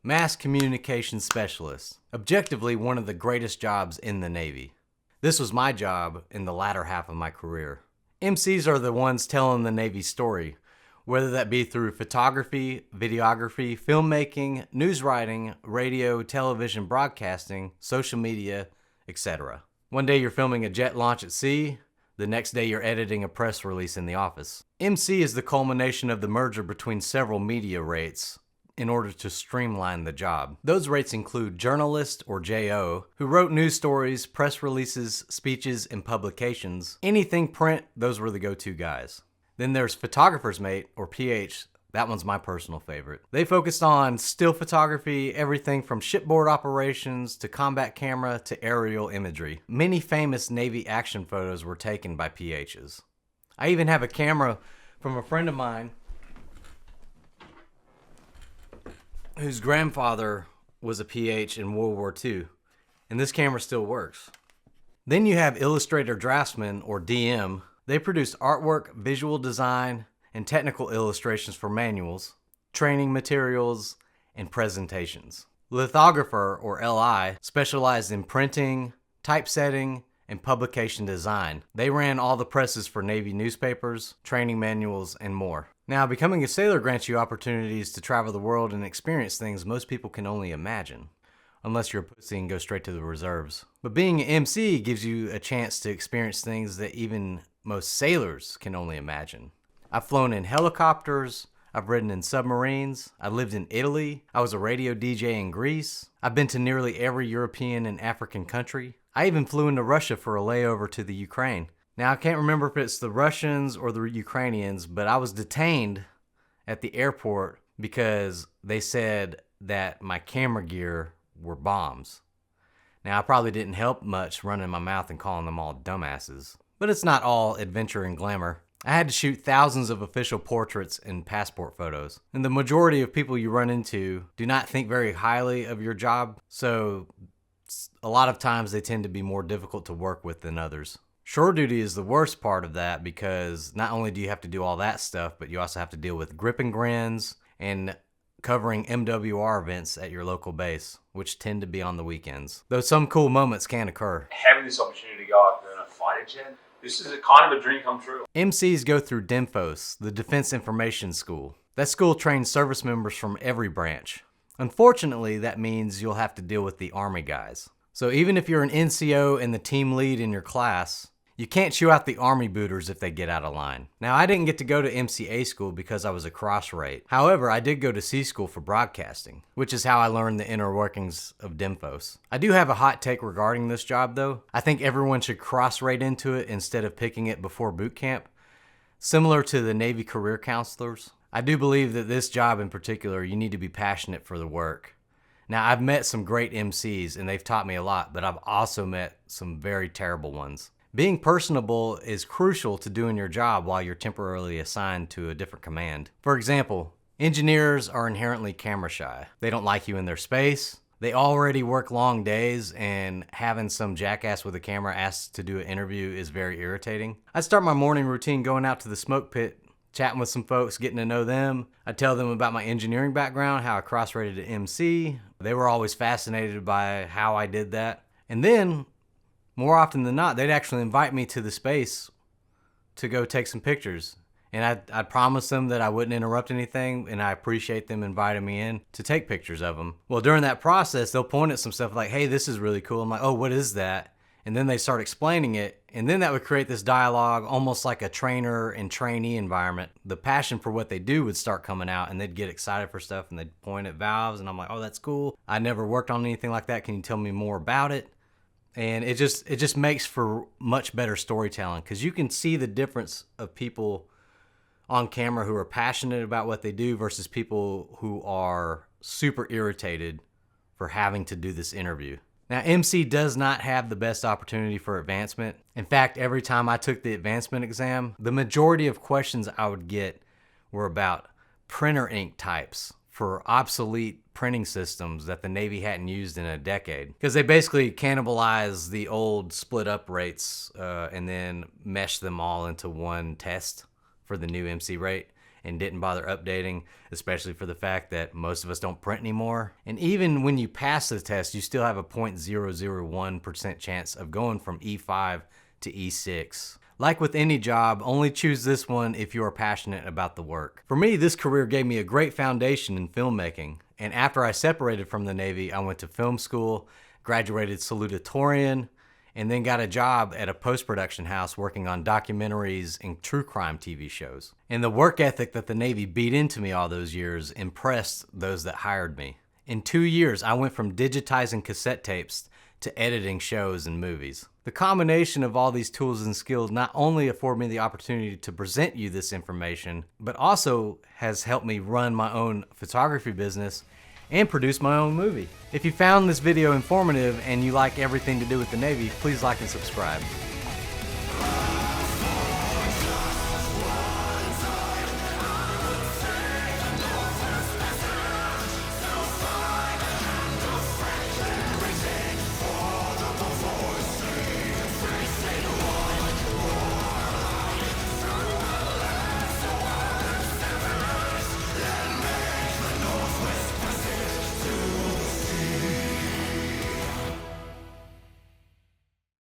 Mass Communication Specialist. Objectively, one of the greatest jobs in the Navy. This was my job in the latter half of my career. MCs are the ones telling the Navy story, whether that be through photography, videography, filmmaking, news writing, radio, television broadcasting, social media, etc. One day you're filming a jet launch at sea, the next day you're editing a press release in the office. MC is the culmination of the merger between several media rates in order to streamline the job. Those rates include journalist, or JO, who wrote news stories, press releases, speeches, and publications. Anything print, those were the go-to guys. Then there's photographer's mate, or PH. That one's my personal favorite. They focused on still photography, everything from shipboard operations to combat camera to aerial imagery. Many famous Navy action photos were taken by PHs. I even have a camera from a friend of mine whose grandfather was a PH in World War II, and this camera still works. Then you have illustrator draftsman, or DM. They produce artwork, visual design, and technical illustrations for manuals, training materials, and presentations. Lithographer, or LI, specialized in printing, typesetting, and publication design. They ran all the presses for Navy newspapers, training manuals, and more. Now, becoming a sailor grants you opportunities to travel the world and experience things most people can only imagine, unless you're a pussy and go straight to the reserves. But being an MC gives you a chance to experience things that even most sailors can only imagine. I've flown in helicopters, I've ridden in submarines, I lived in Italy, I was a radio DJ in Greece, I've been to nearly every European and African country. I even flew into Russia for a layover to the Ukraine. Now, I can't remember if it's the Russians or the Ukrainians, but I was detained at the airport because they said that my camera gear were bombs. Now, I probably didn't help much running my mouth and calling them all dumbasses. But it's not all adventure and glamour. I had to shoot thousands of official portraits and passport photos. And the majority of people you run into do not think very highly of your job, so a lot of times they tend to be more difficult to work with than others. Shore duty is the worst part of that because not only do you have to do all that stuff, but you also have to deal with grip and grins and covering MWR events at your local base, which tend to be on the weekends. Though some cool moments can occur. Having this opportunity to go out there in a fighter jet, this is a kind of a dream come true. MCs go through DINFOS, the Defense Information School. That school trains service members from every branch. Unfortunately, that means you'll have to deal with the Army guys. So even if you're an NCO and the team lead in your class, you can't chew out the Army booters if they get out of line. Now, I didn't get to go to MCA school because I was a cross rate. However, I did go to C school for broadcasting, which is how I learned the inner workings of DINFOS. I do have a hot take regarding this job though. I think everyone should cross rate into it instead of picking it before boot camp, similar to the Navy career counselors. I do believe that this job in particular, you need to be passionate for the work. Now, I've met some great MCs and they've taught me a lot, but I've also met some very terrible ones. Being personable is crucial to doing your job while you're temporarily assigned to a different command. For example, engineers are inherently camera shy. They don't like you in their space. They already work long days, and having some jackass with a camera asked to do an interview is very irritating. I start my morning routine going out to the smoke pit, chatting with some folks, getting to know them. I tell them about my engineering background, how I cross-rated to MC. They were always fascinated by how I did that. And then, more often than not, they'd actually invite me to the space to go take some pictures. And I'd promise them that I wouldn't interrupt anything, and I appreciate them inviting me in to take pictures of them. Well, during that process, they'll point at some stuff like, hey, this is really cool. I'm like, oh, what is that? And then they start explaining it, and then that would create this dialogue, almost like a trainer and trainee environment. The passion for what they do would start coming out, and they'd get excited for stuff, and they'd point at valves, and I'm like, oh, that's cool. I never worked on anything like that. Can you tell me more about it? And it just makes for much better storytelling because you can see the difference of people on camera who are passionate about what they do versus people who are super irritated for having to do this interview. Now, MC does not have the best opportunity for advancement. In fact, every time I took the advancement exam, the majority of questions I would get were about printer ink types for obsolete printing systems that the Navy hadn't used in a decade. Because they basically cannibalized the old split up rates and then meshed them all into one test for the new MC rate. and didn't bother updating, especially for the fact that most of us don't print anymore. And even when you pass the test, you still have a 0.001% chance of going from E5 to E6. Like with any job, only choose this one if you are passionate about the work. For me, this career gave me a great foundation in filmmaking. And after I separated from the Navy, I went to film school, graduated salutatorian, and then got a job at a post-production house working on documentaries and true crime TV shows. And the work ethic that the Navy beat into me all those years impressed those that hired me. In 2 years, I went from digitizing cassette tapes to editing shows and movies. The combination of all these tools and skills not only afford me the opportunity to present you this information, but also has helped me run my own photography business and produce my own movie. If you found this video informative and you like everything to do with the Navy, please like and subscribe.